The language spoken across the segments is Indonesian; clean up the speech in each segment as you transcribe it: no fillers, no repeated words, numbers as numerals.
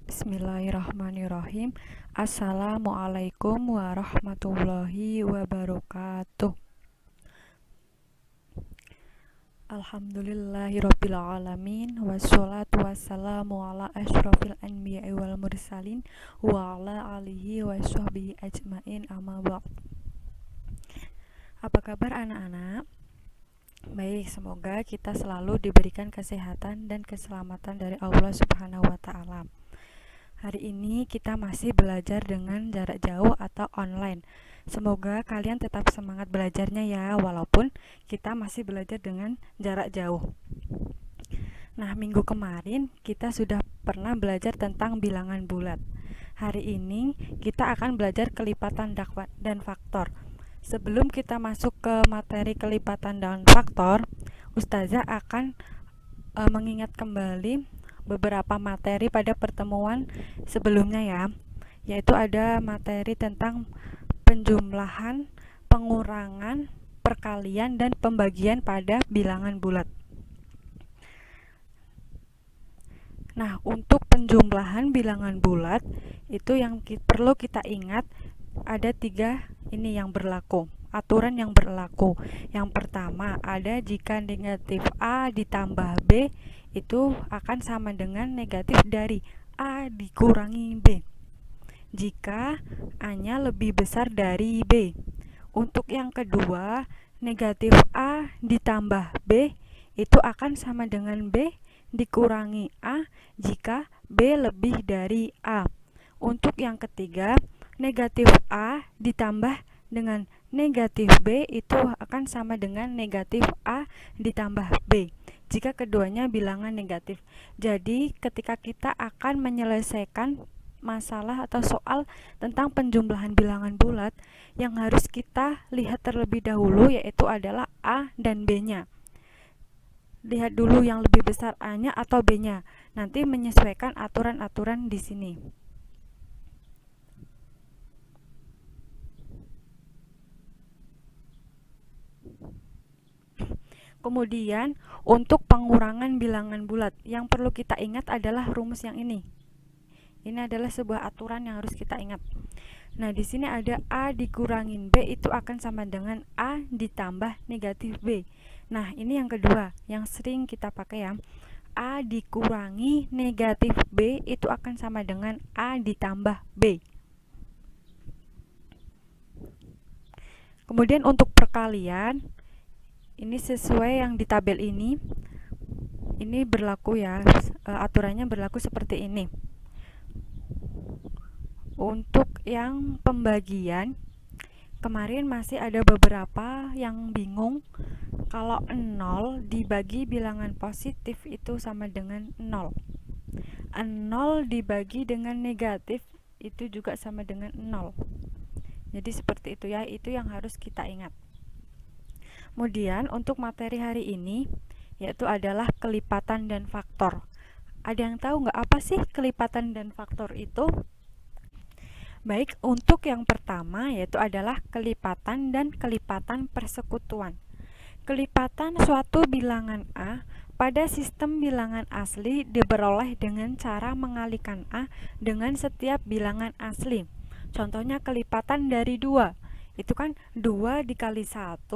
Bismillahirrahmanirrahim. Assalamualaikum warahmatullahi wabarakatuh. Alhamdulillahirabbil alamin wassalatu wassalamu ala asyrofil anbiya'i wal mursalin wa ala alihi washabbihi ajmain amma ba'd. Apa kabar anak-anak? Baik, semoga kita selalu diberikan kesehatan dan keselamatan dari Allah Subhanahu wa taala. Hari ini kita masih belajar dengan jarak jauh atau online. Semoga kalian tetap semangat belajarnya ya, walaupun kita masih belajar dengan jarak jauh. Nah, minggu kemarin kita sudah pernah belajar tentang bilangan bulat. Hari ini kita akan belajar kelipatan dan faktor. Sebelum kita masuk ke materi kelipatan dan faktor, Ustazah akan mengingat kembali beberapa materi pada pertemuan sebelumnya ya, yaitu ada materi tentang penjumlahan, pengurangan, perkalian, dan pembagian pada bilangan bulat. Nah, untuk penjumlahan bilangan bulat itu yang perlu kita ingat ada 3 ini yang berlaku, aturan yang berlaku. Yang pertama ada jika negatif A ditambah B itu akan sama dengan negatif dari A dikurangi B jika A-nya lebih besar dari B. Untuk yang kedua, negatif A ditambah B itu akan sama dengan B dikurangi A jika B lebih dari A. Untuk yang ketiga, negatif A ditambah dengan negatif B itu akan sama dengan negatif A ditambah B jika keduanya bilangan negatif. Jadi ketika kita akan menyelesaikan masalah atau soal tentang penjumlahan bilangan bulat, yang harus kita lihat terlebih dahulu yaitu adalah A dan B-nya. Lihat dulu yang lebih besar A-nya atau B-nya. Nanti menyesuaikan aturan-aturan di sini. Kemudian untuk pengurangan bilangan bulat, yang perlu kita ingat adalah rumus yang ini. Ini adalah sebuah aturan yang harus kita ingat. Nah, di sini ada A dikurangin B itu akan sama dengan A ditambah negatif B. Nah, ini yang kedua yang sering kita pakai ya. A dikurangi negatif B itu akan sama dengan A ditambah B. Kemudian untuk perkalian, ini sesuai yang di tabel ini berlaku ya, aturannya berlaku seperti ini. Untuk yang pembagian, kemarin masih ada beberapa yang bingung kalau 0 dibagi bilangan positif itu sama dengan 0. 0 dibagi dengan negatif itu juga sama dengan 0. Jadi seperti itu ya, itu yang harus kita ingat. Kemudian untuk materi hari ini yaitu adalah kelipatan dan faktor. Ada yang tahu nggak apa sih kelipatan dan faktor itu? Baik, untuk yang pertama yaitu adalah kelipatan dan kelipatan persekutuan. Kelipatan suatu bilangan A pada sistem bilangan asli diperoleh dengan cara mengalikan A dengan setiap bilangan asli. Contohnya kelipatan dari 2. Itu kan 2 dikali 1,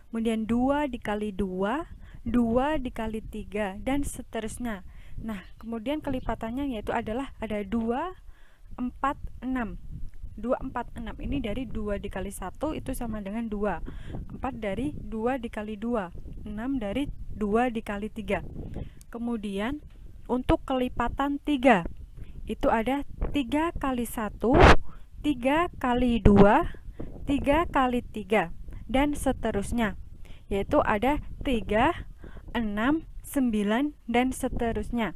kemudian 2 dikali 2, 2 dikali 3, dan seterusnya. Nah, kemudian kelipatannya yaitu adalah ada 2, 4, 6. 2, 4, 6 ini dari 2 dikali 1 itu sama dengan 2. 4 dari 2 dikali 2, 6 dari 2 dikali 3. Kemudian untuk kelipatan 3 itu ada 3 kali 1, 3 kali 2, 3 kali 3, dan seterusnya. Yaitu ada 3, 6, 9, dan seterusnya.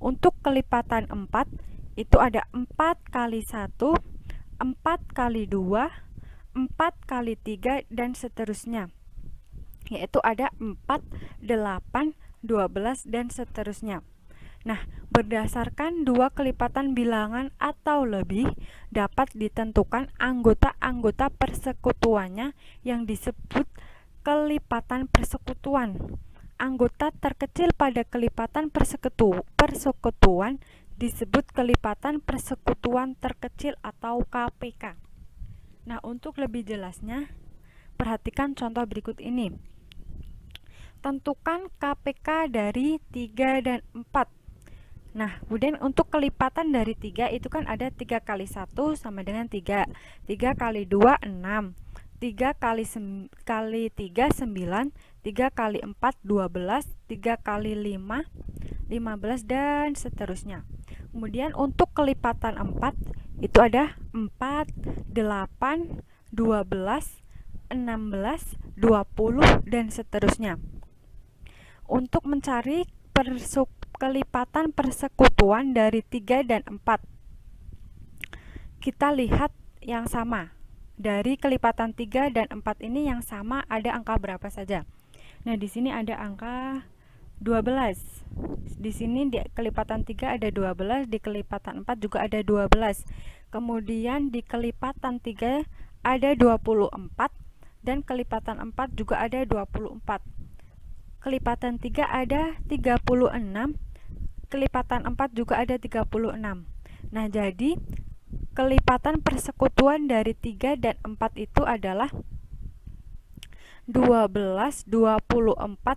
Untuk kelipatan 4 itu ada 4 kali 1, 4 kali 2, 4 kali 3, dan seterusnya. Yaitu ada 4, 8, 12, dan seterusnya. Nah, berdasarkan 2 kelipatan bilangan atau lebih dapat ditentukan anggota-anggota persekutuannya yang disebut kelipatan persekutuan. Anggota terkecil pada kelipatan persekutuan disebut kelipatan persekutuan terkecil atau KPK. Nah, untuk lebih jelasnya, perhatikan contoh berikut ini. Tentukan KPK dari 3 dan 4. Nah, kemudian untuk kelipatan dari 3 itu kan ada 3 kali 1 sama dengan 3. 3 kali 2, 6. 3 kali 3, 9. 3 kali 4, 12. 3 kali 5, 15, dan seterusnya. Kemudian untuk kelipatan 4 itu ada 4, 8, 12, 16, 20, dan seterusnya. Untuk mencari kelipatan persekutuan dari 3 dan 4, kita lihat yang sama. Dari kelipatan 3 dan 4 ini yang sama ada angka berapa saja. Nah, di sini ada angka 12. Di sini di kelipatan 3 ada 12, di kelipatan 4 juga ada 12. Kemudian di kelipatan 3 ada 24 dan kelipatan 4 juga ada 24. Kelipatan 3 ada 36, kelipatan 4 juga ada 36. Nah, jadi kelipatan persekutuan dari 3 dan 4 itu adalah 12, 24,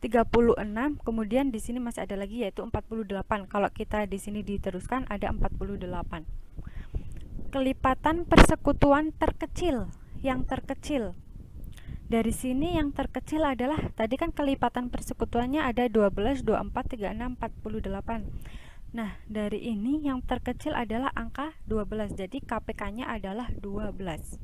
36, kemudian di sini masih ada lagi yaitu 48. Kalau kita di sini diteruskan ada 48. Kelipatan persekutuan terkecil, yang terkecil. Dari sini yang terkecil adalah tadi kan kelipatan persekutuannya ada 12, 24, 36, 48. Nah, dari ini yang terkecil adalah angka 12. Jadi KPK-nya adalah 12.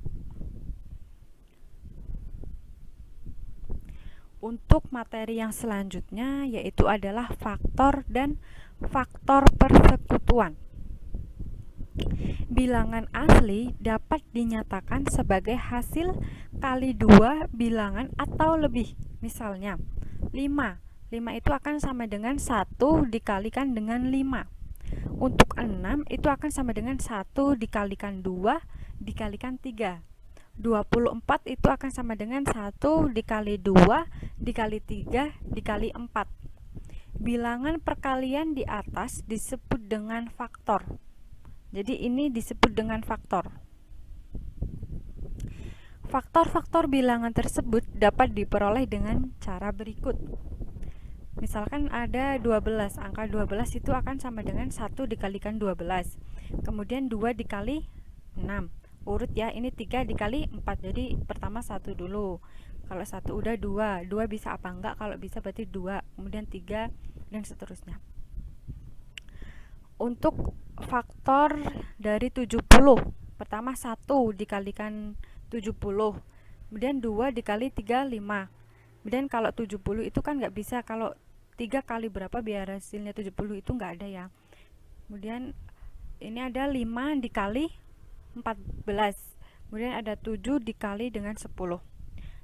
Untuk materi yang selanjutnya yaitu adalah faktor dan faktor persekutuan. Bilangan asli dapat dinyatakan sebagai hasil kali 2 bilangan atau lebih. Misalnya 5 itu akan sama dengan 1 dikalikan dengan 5. Untuk 6 itu akan sama dengan 1 dikalikan 2 dikalikan 3. 24 itu akan sama dengan 1 dikali 2 dikali 3 dikali 4. Bilangan perkalian di atas disebut dengan faktor. Jadi ini disebut dengan faktor. Faktor-faktor bilangan tersebut dapat diperoleh dengan cara berikut. Misalkan ada 12, angka 12 itu akan sama dengan 1 dikalikan 12. Kemudian 2 dikali 6. Urut ya, ini 3 dikali 4. Jadi pertama 1 dulu. Kalau 1 udah 2. 2 bisa apa enggak? Kalau bisa berarti 2. Kemudian 3 dan seterusnya. Untuk faktor dari 70, pertama 1 dikalikan 70, kemudian 2 dikali 3, 5. Kemudian kalau 70 itu kan nggak bisa, kalau 3 kali berapa biar hasilnya 70 itu nggak ada ya. Kemudian ini ada 5 dikali 14, kemudian ada 7 dikali dengan 10.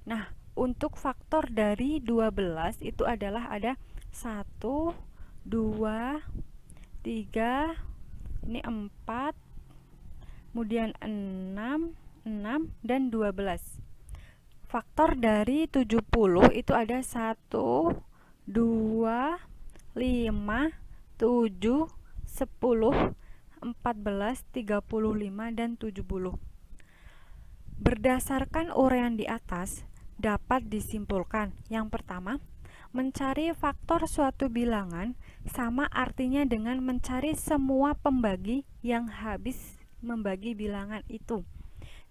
Nah, untuk faktor dari 12 itu adalah ada 1, 2, 3, ini 4, kemudian 6, dan 12. Faktor dari 70 itu ada 1, 2, 5, 7, 10, 14, 35, dan 70. Berdasarkan uraian di atas, dapat disimpulkan yang pertama, mencari faktor suatu bilangan sama artinya dengan mencari semua pembagi yang habis membagi bilangan itu.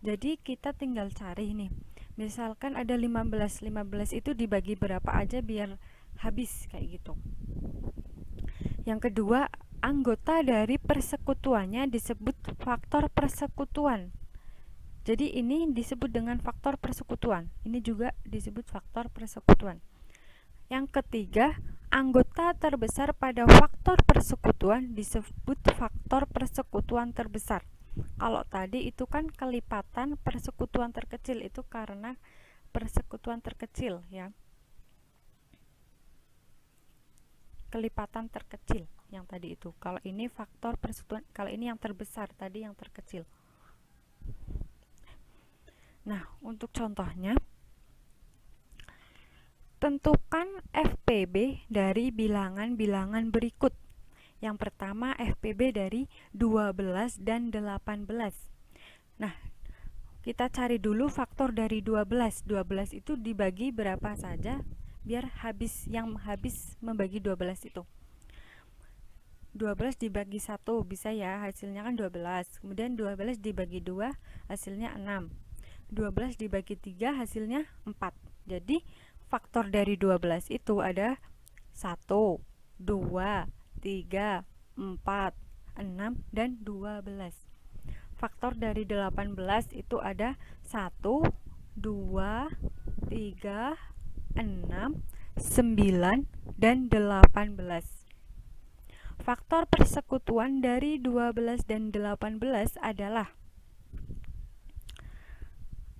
Jadi kita tinggal cari nih. Misalkan ada 15 itu dibagi berapa aja biar habis kayak gitu. Yang kedua, anggota dari persekutuannya disebut faktor persekutuan. Jadi ini disebut dengan faktor persekutuan. Ini juga disebut faktor persekutuan. Yang ketiga, anggota terbesar pada faktor persekutuan disebut faktor persekutuan terbesar. Kalau tadi itu kan kelipatan persekutuan terkecil, itu karena persekutuan terkecil ya. Kelipatan terkecil yang tadi itu. Kalau ini faktor persekutuan, kalau ini yang terbesar, tadi yang terkecil. Nah, untuk contohnya, tentukan FPB dari bilangan-bilangan berikut. Yang pertama FPB dari 12 dan 18. Nah, kita cari dulu faktor dari 12. 12 itu dibagi berapa saja biar habis membagi 12 itu. 12 dibagi 1 bisa ya, hasilnya kan 12. Kemudian 12 dibagi 2 hasilnya 6. 12 dibagi 3 hasilnya 4. Jadi faktor dari 12 itu ada 1, 2, 3, 4, 6, dan 12. Faktor dari 18 itu ada 1, 2, 3, 6, 9, dan 18. Faktor persekutuan dari 12 dan 18 adalah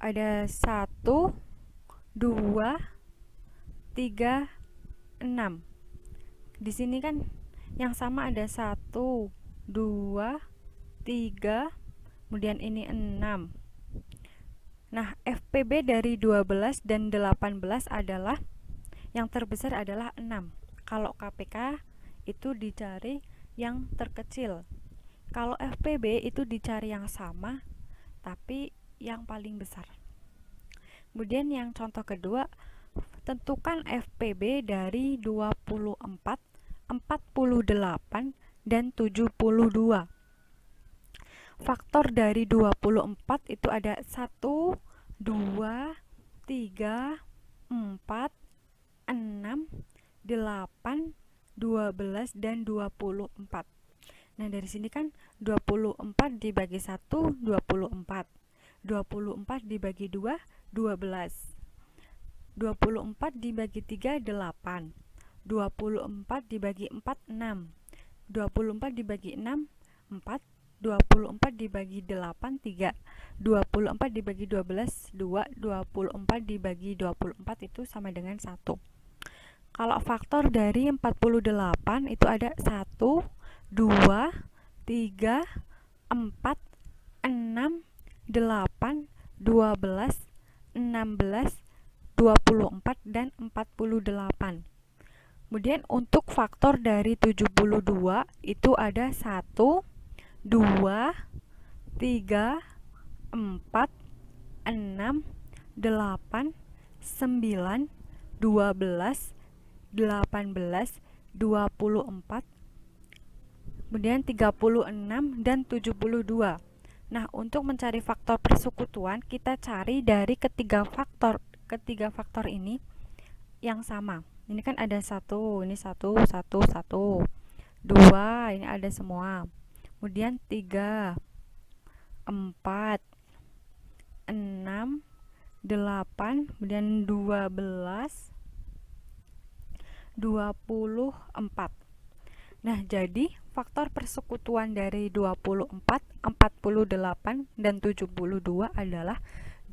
ada 1, 2, 3, 6. Di sini kan yang sama ada 1, 2, 3, kemudian ini 6. Nah, FPB dari 12 dan 18 adalah yang terbesar adalah 6. Kalau KPK itu dicari yang terkecil. Kalau FPB itu dicari yang sama tapi yang paling besar. Kemudian yang contoh kedua, tentukan FPB dari 24, 48, dan 72. Faktor dari 24 itu ada 1, 2, 3, 4, 6, 8, 12, dan 24. Nah, dari sini kan 24 dibagi 1, 24. 24 dibagi 2, 12. 24 dibagi 3, 8. 24 dibagi 4, 6. 24 dibagi 6, 4. 24 dibagi 8, 3. 24 dibagi 12, 2. 24 dibagi 24 itu sama dengan 1. Kalau faktor dari 48 itu ada 1, 2, 3, 4, 6, 8, 12, 16, 24, dan 48. Kemudian untuk faktor dari 72 itu ada 1, 2, 3, 4, 6, 8, 9, 12, 18, 24, kemudian 36, dan 72. Nah, untuk mencari faktor persekutuan, kita cari dari ketiga faktor ini yang sama. Ini kan ada 1, ini 1, 1, 1. 2, ini ada semua. Kemudian 3, 4, 6, 8, kemudian 12, 24. Nah, jadi faktor persekutuan dari 24, 48, dan 72 adalah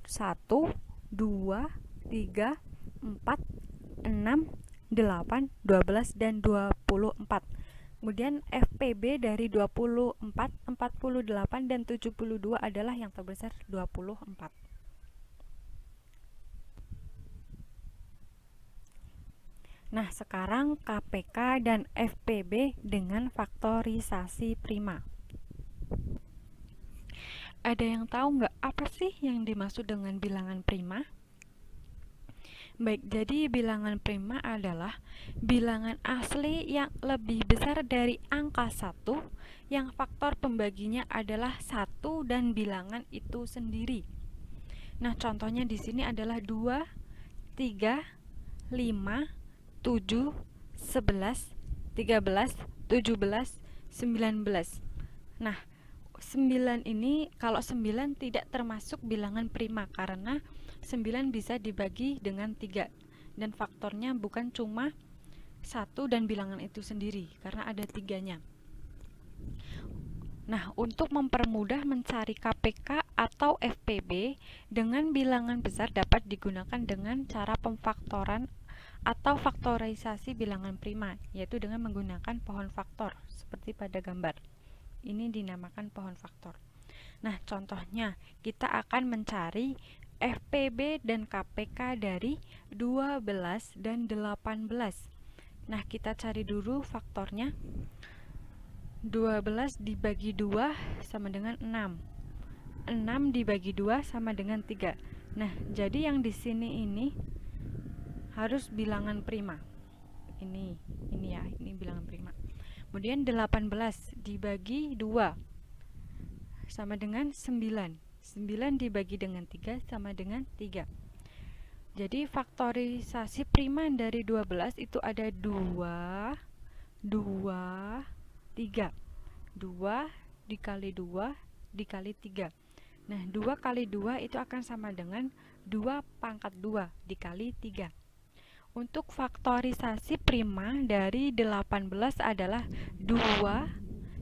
1, 2, 3, 4, 6, 8, 12, dan 24. Kemudian FPB dari 24, 48, dan 72 adalah yang terbesar 24. Nah, sekarang KPK dan FPB dengan faktorisasi prima. Ada yang tahu nggak apa sih yang dimaksud dengan bilangan prima? Baik, jadi bilangan prima adalah bilangan asli yang lebih besar dari angka 1 yang faktor pembaginya adalah 1 dan bilangan itu sendiri. Nah, contohnya di sini adalah 2, 3, 5, 7, 11, 13, 17, 19. Nah, 9 ini, kalau 9 tidak termasuk bilangan prima karena 9 bisa dibagi dengan 3 dan faktornya bukan cuma 1 dan bilangan itu sendiri karena ada 3-nya. Nah, untuk mempermudah mencari KPK atau FPB dengan bilangan besar dapat digunakan dengan cara pemfaktoran atau faktorisasi bilangan prima, yaitu dengan menggunakan pohon faktor seperti pada gambar. Ini dinamakan pohon faktor. Nah, contohnya kita akan mencari FPB dan KPK dari 12 dan 18. Nah, kita cari dulu faktornya. 12 dibagi 2 sama dengan 6. 6 dibagi 2 sama dengan 3. Nah, jadi yang di sini ini harus bilangan prima. Ini ya, ini bilangan prima. Kemudian 18 dibagi 2 sama dengan 9. 9 dibagi dengan 3 sama dengan 3. Jadi faktorisasi prima dari 12 itu ada 2, 2, 3. 2 dikali 2 dikali 3. Nah, 2 kali 2 itu akan sama dengan 2 pangkat 2 dikali 3. Untuk faktorisasi prima dari 18 adalah 2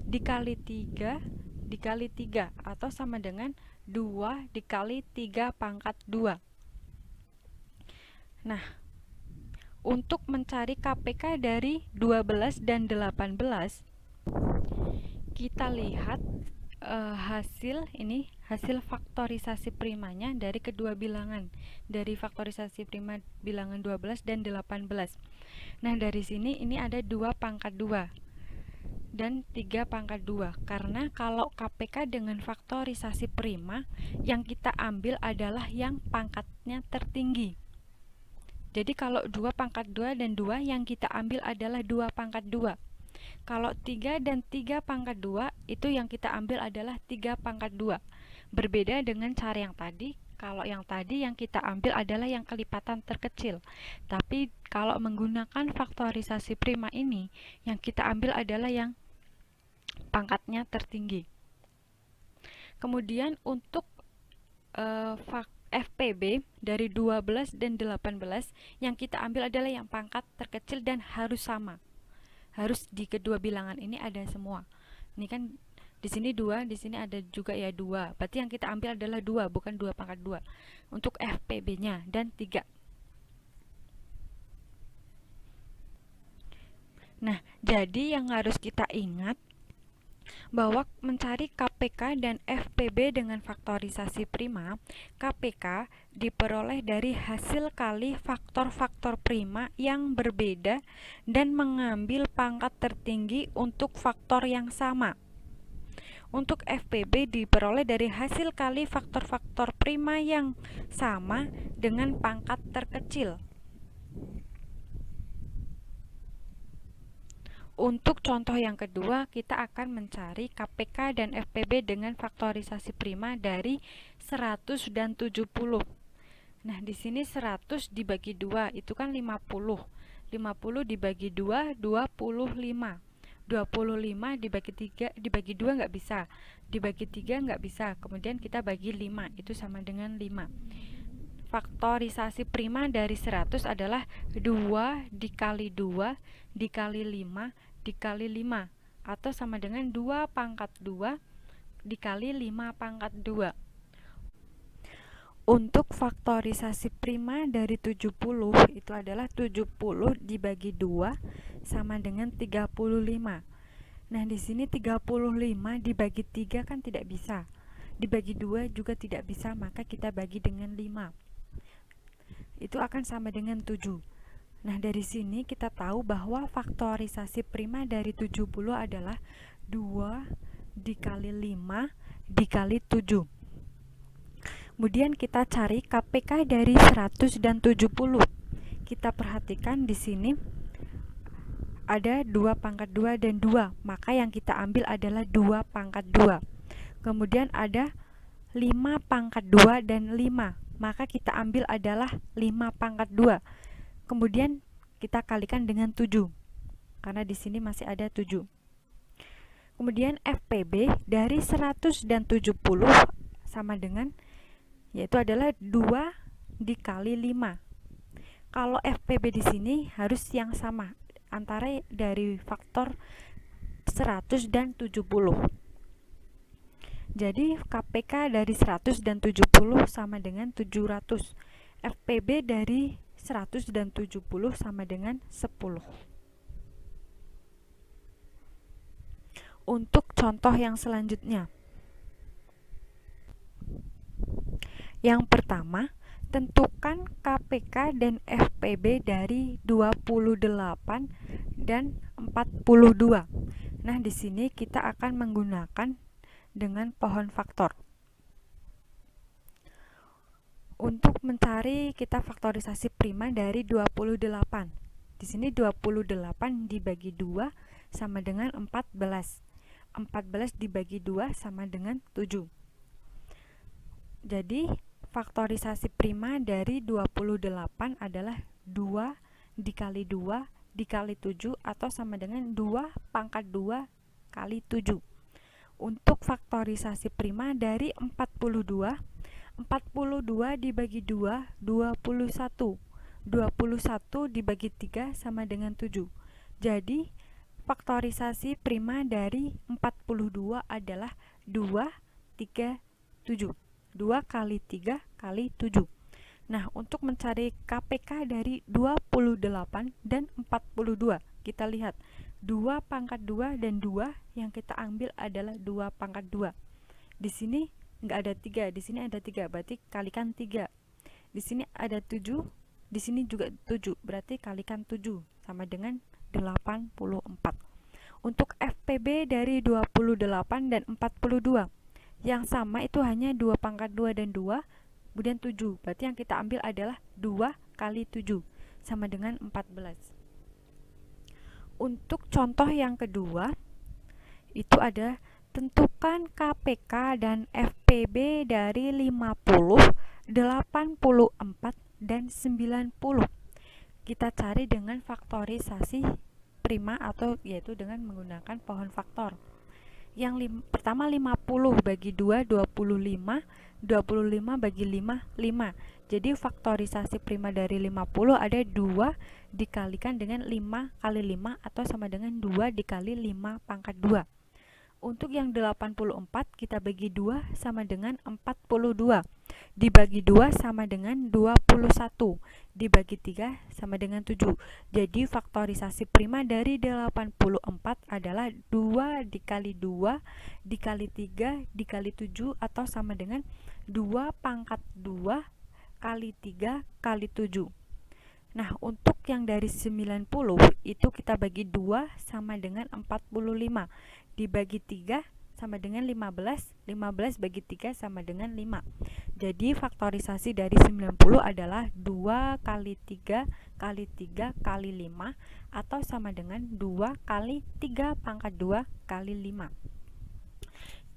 dikali 3 dikali 3 atau sama dengan 2 dikali 3 pangkat 2. Nah, untuk mencari KPK dari 12 dan 18, kita lihat hasil faktorisasi primanya dari kedua bilangan, dari faktorisasi prima bilangan 12 dan 18. Nah, dari sini ini ada 2 pangkat 2 dan 3 pangkat 2, karena kalau KPK dengan faktorisasi prima yang kita ambil adalah yang pangkatnya tertinggi. Jadi kalau 2 pangkat 2 dan 2 yang kita ambil adalah 2 pangkat 2. Kalau 3 dan 3 pangkat 2 itu yang kita ambil adalah 3 pangkat 2. Berbeda dengan cara yang tadi. Kalau yang tadi yang kita ambil adalah yang kelipatan terkecil. Tapi kalau menggunakan faktorisasi prima ini, yang kita ambil adalah yang pangkatnya tertinggi. Kemudian untuk FPB dari 12 dan 18 yang kita ambil adalah yang pangkat terkecil dan harus sama. Harus di kedua bilangan ini ada semua. Ini kan di sini 2, di sini ada juga ya 2. Berarti yang kita ambil adalah 2, bukan 2 pangkat 2. Untuk FPB-nya dan 3. Nah, jadi yang harus kita ingat bahwa mencari KPK dan FPB dengan faktorisasi prima, KPK diperoleh dari hasil kali faktor-faktor prima yang berbeda dan mengambil pangkat tertinggi untuk faktor yang sama. Untuk FPB diperoleh dari hasil kali faktor-faktor prima yang sama dengan pangkat terkecil. Untuk contoh yang kedua, kita akan mencari KPK dan FPB dengan faktorisasi prima dari 100 dan 70. Nah, di sini 100 dibagi 2 itu kan 50. 50 dibagi 2, 25. 25 dibagi 3, dibagi 2 nggak bisa. Dibagi 3 nggak bisa. Kemudian kita bagi 5, itu sama dengan 5. Faktorisasi prima dari 100 adalah 2 dikali 2 dikali 5 dikali 5 atau sama dengan 2 pangkat 2 dikali 5 pangkat 2. Untuk faktorisasi prima dari 70 itu adalah 70 dibagi 2 sama dengan 35. Nah, di sini 35 dibagi 3 kan tidak bisa. Dibagi 2 juga tidak bisa, maka kita bagi dengan 5. Itu akan sama dengan 7. Nah, dari sini kita tahu bahwa faktorisasi prima dari 70 adalah 2 dikali 5 dikali 7. Kemudian kita cari KPK dari 100 dan 70. Kita perhatikan di sini ada 2 pangkat 2 dan 2, maka yang kita ambil adalah 2 pangkat 2. Kemudian ada 5 pangkat 2 dan 5, maka kita ambil adalah 5 pangkat 2. Kemudian kita kalikan dengan 7, karena di sini masih ada 7. Kemudian FPB dari 100 dan 70 sama dengan, yaitu adalah 2 dikali 5. Kalau FPB di sini harus yang sama antara dari faktor 100 dan 70. Jadi KPK dari 100 dan 70 sama dengan 700. FPB dari 100 dan 70 sama dengan 10. Untuk contoh yang selanjutnya, yang pertama, tentukan KPK dan FPB dari 28 dan 42. Nah, di sini kita akan menggunakan dengan pohon faktor. Untuk mencari kita faktorisasi prima dari 28. Di sini 28 dibagi 2 sama dengan 14. 14 dibagi 2 sama dengan 7. Jadi, faktorisasi prima dari 28 adalah 2 dikali 2 dikali 7 atau sama dengan 2 pangkat 2 kali 7. Untuk faktorisasi prima dari 42 dibagi 2, 21. 21 dibagi 3 sama dengan 7. Jadi, faktorisasi prima dari 42 adalah 2, 3, 7. 2 kali 3 kali 7. Nah, untuk mencari KPK dari 28 dan 42, kita lihat 2 pangkat 2 dan 2 yang kita ambil adalah 2 pangkat 2. Di sini nggak ada 3, di sini ada 3, berarti kalikan 3. Di sini ada 7, di sini juga 7, berarti kalikan 7 sama dengan 84. Untuk FPB dari 28 dan 42 yang sama itu hanya 2 pangkat 2 dan 2, kemudian 7, berarti yang kita ambil adalah 2 kali 7 sama dengan 14. Untuk contoh yang kedua itu ada tentukan KPK dan FPB dari 50, 84, dan 90. Kita cari dengan faktorisasi prima atau yaitu dengan menggunakan pohon faktor. Yang pertama 50 bagi 2, 25. 25 bagi 5, 5. Jadi faktorisasi prima dari 50 ada 2 dikalikan dengan 5 kali 5 atau sama dengan 2 dikali 5 pangkat 2. Untuk yang 84 kita bagi 2 sama dengan 42. Dibagi 2 sama dengan 21. Dibagi 3 sama dengan 7. Jadi faktorisasi prima dari 84 adalah 2 dikali 2 dikali 3 dikali 7 atau sama dengan 2 pangkat 2 kali 3 kali 7. Nah, untuk yang dari 90 itu kita bagi 2 sama dengan 45. Dibagi 3 sama dengan 15. 15 bagi 3 sama dengan 5. Jadi faktorisasi dari 90 adalah 2 kali 3 kali 3 kali 5 atau sama dengan 2 kali 3 pangkat 2 kali 5.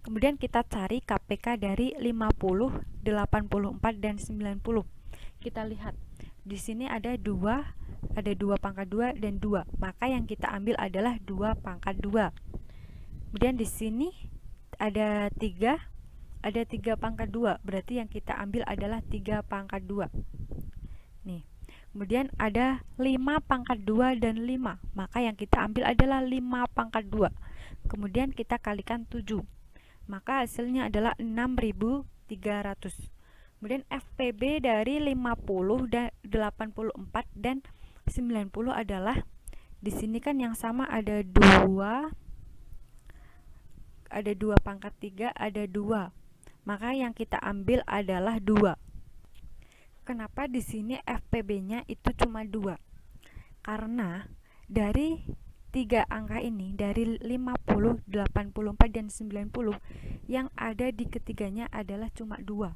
Kemudian kita cari KPK dari 50, 84, dan 90. Kita lihat di sini ada 2 pangkat 2 dan 2. Maka yang kita ambil adalah 2 pangkat 2. Kemudian di sini ada 3 pangkat 2. Berarti yang kita ambil adalah 3 pangkat 2. Nih. Kemudian ada 5 pangkat 2 dan 5. Maka yang kita ambil adalah 5 pangkat 2. Kemudian kita kalikan 7. Maka hasilnya adalah 6.300. Kemudian FPB dari 50, 84, dan 90 adalah di sini kan yang sama ada 2 pangkat 3, ada 2. Maka yang kita ambil adalah 2. Kenapa di sini FPB-nya itu cuma 2? Karena dari 3 angka ini, dari 50, 84, dan 90, yang ada di ketiganya adalah cuma 2.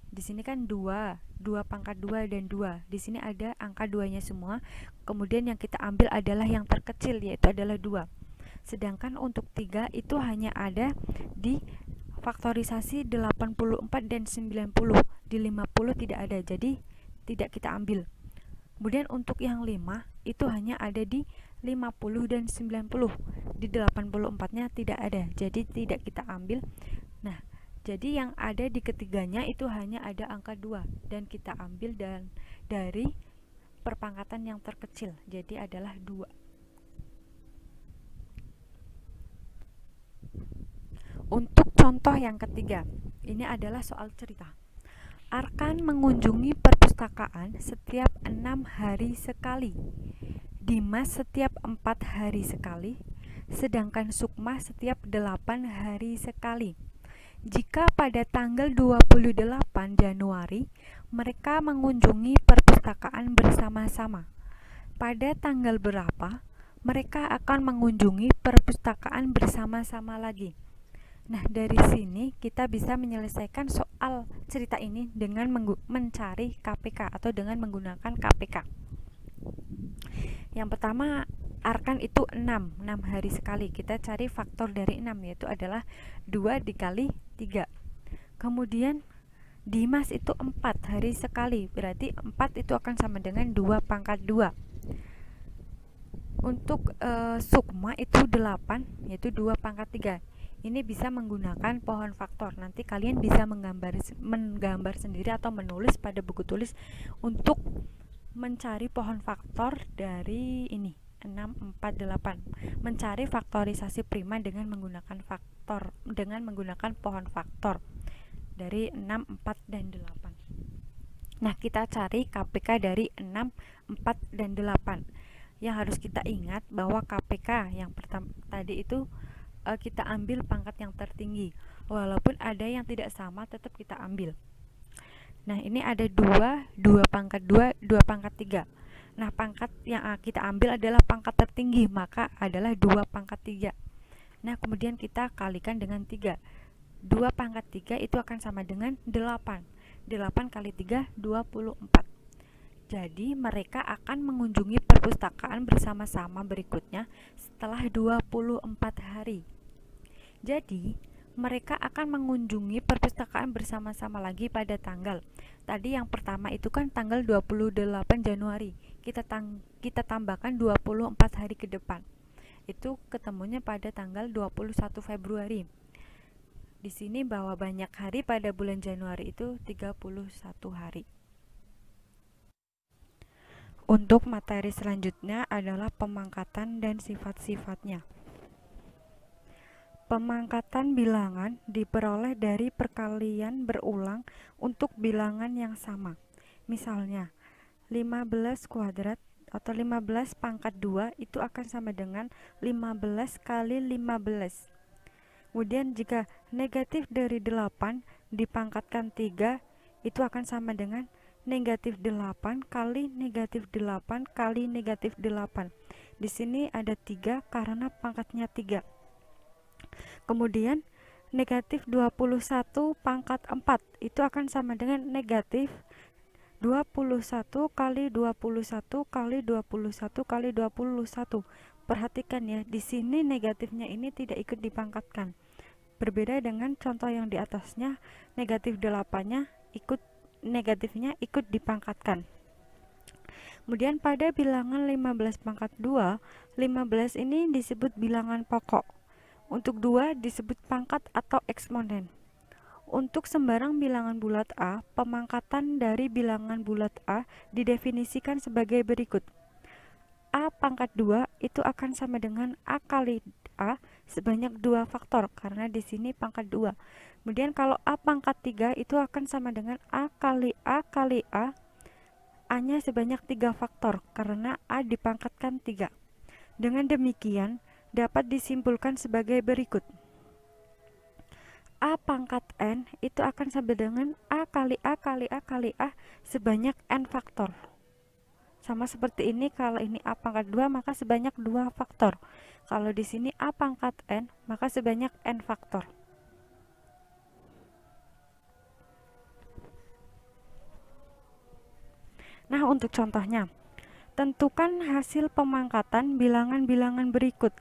Di sini kan 2 pangkat 2 dan 2. Di sini ada angka 2-nya semua. Kemudian yang kita ambil adalah yang terkecil, yaitu adalah 2. Sedangkan untuk 3 itu hanya ada di faktorisasi 84 dan 90. Di 50 tidak ada, jadi tidak kita ambil. Kemudian untuk yang 5 itu hanya ada di 50 dan 90. Di 84-nya tidak ada, jadi tidak kita ambil. Nah, jadi yang ada di ketiganya itu hanya ada angka 2 dan kita ambil dari perpangkatan yang terkecil, jadi adalah 2. Untuk contoh yang ketiga, ini adalah soal cerita. Arkan mengunjungi perpustakaan setiap 6 hari sekali, Dimas setiap 4 hari sekali, sedangkan Sukma setiap 8 hari sekali. Jika pada tanggal 28 Januari mereka mengunjungi perpustakaan bersama-sama, pada tanggal berapa mereka akan mengunjungi perpustakaan bersama-sama lagi. Nah, dari sini kita bisa menyelesaikan soal cerita ini dengan mencari KPK atau dengan menggunakan KPK. Yang pertama, Arkan itu 6 hari sekali. Kita cari faktor dari 6, yaitu adalah 2 dikali 3. Kemudian Dimas itu 4 hari sekali, berarti 4 itu akan sama dengan 2 pangkat 2. Untuk Sukma itu 8, yaitu 2 pangkat 3. Ini bisa menggunakan pohon faktor. Nanti kalian bisa menggambar sendiri atau menulis pada buku tulis untuk mencari pohon faktor dari ini 6, 4, 8. Mencari faktorisasi prima dengan menggunakan pohon faktor dari 6, 4, dan 8. Nah, kita cari KPK dari 6, 4, dan 8. Yang harus kita ingat bahwa KPK yang pertama tadi itu kita ambil pangkat yang tertinggi. Walaupun ada yang tidak sama, tetap kita ambil. Nah, ini ada 2 pangkat 2, 2 pangkat 3. Nah, pangkat yang kita ambil adalah pangkat tertinggi, maka adalah 2 pangkat 3. Nah, kemudian kita kalikan dengan 3. 2 pangkat 3 itu akan sama dengan 8. 8 kali 3, 24. Jadi, mereka akan mengunjungi perpustakaan bersama-sama berikutnya setelah 24 hari. Jadi, mereka akan mengunjungi perpustakaan bersama-sama lagi pada tanggal. Tadi yang pertama itu kan tanggal 28 Januari. Kita tambahkan 24 hari ke depan. Itu ketemunya pada tanggal 21 Februari. Di sini bahwa banyak hari pada bulan Januari itu 31 hari. Untuk materi selanjutnya adalah pemangkatan dan sifat-sifatnya. Pemangkatan bilangan diperoleh dari perkalian berulang untuk bilangan yang sama. Misalnya, 15 kuadrat atau 15 pangkat 2 itu akan sama dengan 15 kali 15. Kemudian jika negatif dari 8 dipangkatkan 3, itu akan sama dengan negatif 8 kali negatif 8 kali negatif 8. Di sini ada 3 karena pangkatnya 3. Kemudian negatif 21 pangkat 4 itu akan sama dengan negatif 21 kali 21 kali 21 kali 21. Perhatikan ya, di sini negatifnya ini tidak ikut dipangkatkan. Berbeda dengan contoh yang di atasnya, negatif 8-nya negatifnya ikut dipangkatkan. Kemudian pada bilangan 15 pangkat 2, 15 ini disebut bilangan pokok. Untuk 2 disebut pangkat atau eksponen. Untuk sembarang bilangan bulat A, pemangkatan dari bilangan bulat A didefinisikan sebagai berikut. A pangkat 2 itu akan sama dengan A kali A sebanyak 2 faktor, karena di sini pangkat 2. Kemudian kalau A pangkat 3 itu akan sama dengan A kali A kali A, A-nya sebanyak 3 faktor, karena A dipangkatkan 3. Dengan demikian, dapat disimpulkan sebagai berikut. A pangkat N itu akan sama dengan A kali A kali A kali A sebanyak N faktor. Sama seperti ini, kalau ini A pangkat 2 maka sebanyak 2 faktor. Kalau di sini A pangkat N maka sebanyak N faktor. Nah, untuk contohnya, tentukan hasil pemangkatan bilangan-bilangan berikut.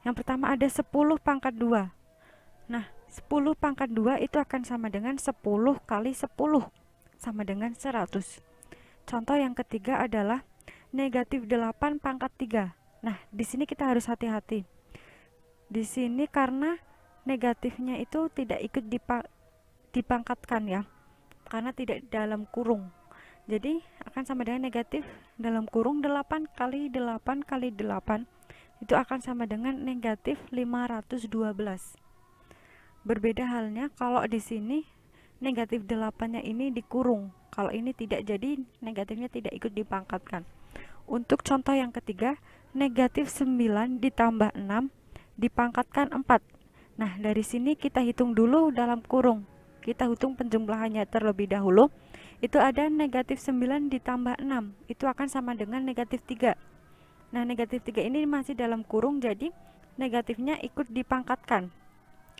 Yang pertama ada 10 pangkat 2. Nah, 10 pangkat 2 itu akan sama dengan 10 kali 10, sama dengan 100. Contoh yang ketiga adalah negatif 8 pangkat 3. Nah, di sini kita harus hati-hati. Di sini karena negatifnya itu tidak ikut dipangkatkan ya, karena tidak dalam kurung. Jadi akan sama dengan negatif dalam kurung 8 kali 8 kali 8. Itu akan sama dengan negatif 512. Berbeda halnya kalau di sini negatif 8-nya ini dikurung. Kalau ini tidak, jadi negatifnya tidak ikut dipangkatkan. Untuk contoh yang ketiga, negatif 9 ditambah 6 dipangkatkan 4. Nah, dari sini kita hitung dulu dalam kurung. Kita hitung penjumlahannya terlebih dahulu. Itu ada negatif 9 ditambah 6. Itu akan sama dengan negatif 3. Nah, negatif 3 ini masih dalam kurung, jadi negatifnya ikut dipangkatkan.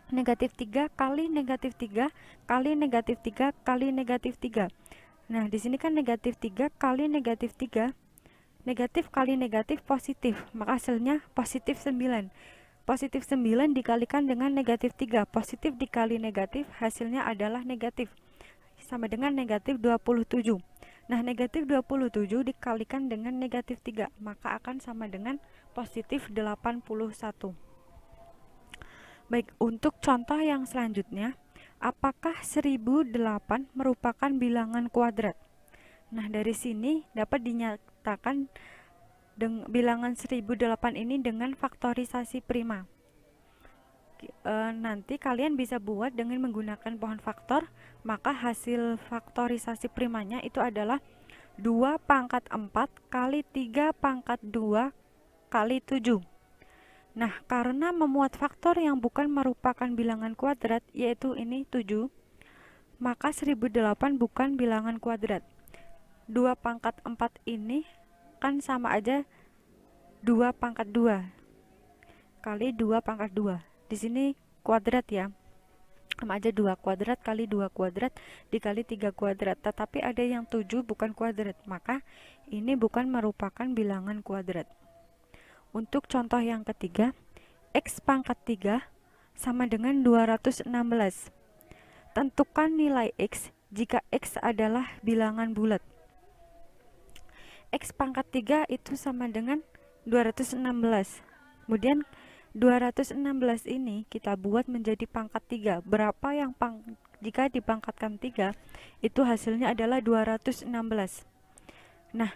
Negatif 3 kali negatif 3 kali negatif 3 kali negatif 3. Nah, di sini kan negatif 3 kali negatif 3, negatif kali negatif positif, maka hasilnya positif 9. Positif 9 dikalikan dengan negatif 3, positif dikali negatif, hasilnya adalah negatif, sama dengan negatif 27. Nah, negatif 27 dikalikan dengan negatif 3, maka akan sama dengan positif 81. Baik, untuk contoh yang selanjutnya, apakah 1008 merupakan bilangan kuadrat? Nah, dari sini dapat dinyatakan bilangan 1008 ini dengan faktorisasi prima. Nanti kalian bisa buat dengan menggunakan pohon faktor, maka hasil faktorisasi primanya itu adalah 2 pangkat 4 kali 3 pangkat 2 kali 7. Nah, karena memuat faktor yang bukan merupakan bilangan kuadrat, yaitu ini 7, maka 1008 bukan bilangan kuadrat. 2 pangkat 4 ini kan sama aja 2 pangkat 2 kali 2 pangkat 2. Di sini kuadrat ya. Sama aja 2 kuadrat kali 2 kuadrat dikali 3 kuadrat. Tetapi ada yang 7 bukan kuadrat, maka ini bukan merupakan bilangan kuadrat. Untuk contoh yang ketiga, X pangkat 3 sama dengan 216. Tentukan nilai X jika X adalah bilangan bulat. X pangkat 3 itu sama dengan 216. Kemudian 216 ini kita buat menjadi pangkat 3. Berapa yang jika dipangkatkan 3, itu hasilnya adalah 216. Nah,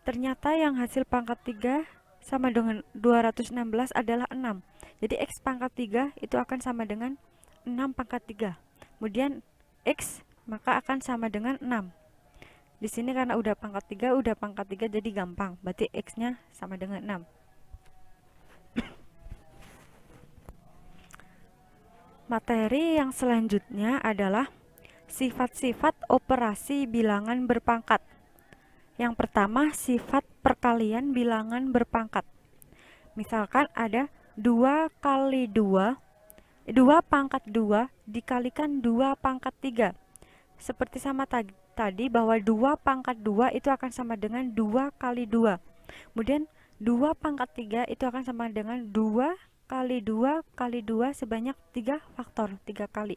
ternyata yang hasil pangkat 3 sama dengan 216 adalah 6. Jadi X pangkat 3 itu akan sama dengan 6 pangkat 3. Kemudian X maka akan sama dengan 6. Di sini karena udah pangkat 3 jadi gampang. Berarti X-nya sama dengan 6. Materi yang selanjutnya adalah sifat-sifat operasi bilangan berpangkat. Yang pertama, sifat perkalian bilangan berpangkat. Misalkan ada 2 kali 2, 2 pangkat 2 dikalikan 2 pangkat 3. Seperti sama tadi bahwa 2 pangkat 2 itu akan sama dengan 2 kali 2. Kemudian 2 pangkat 3 itu akan sama dengan 2 kali 2 kali 2 sebanyak 3 faktor, 3 kali.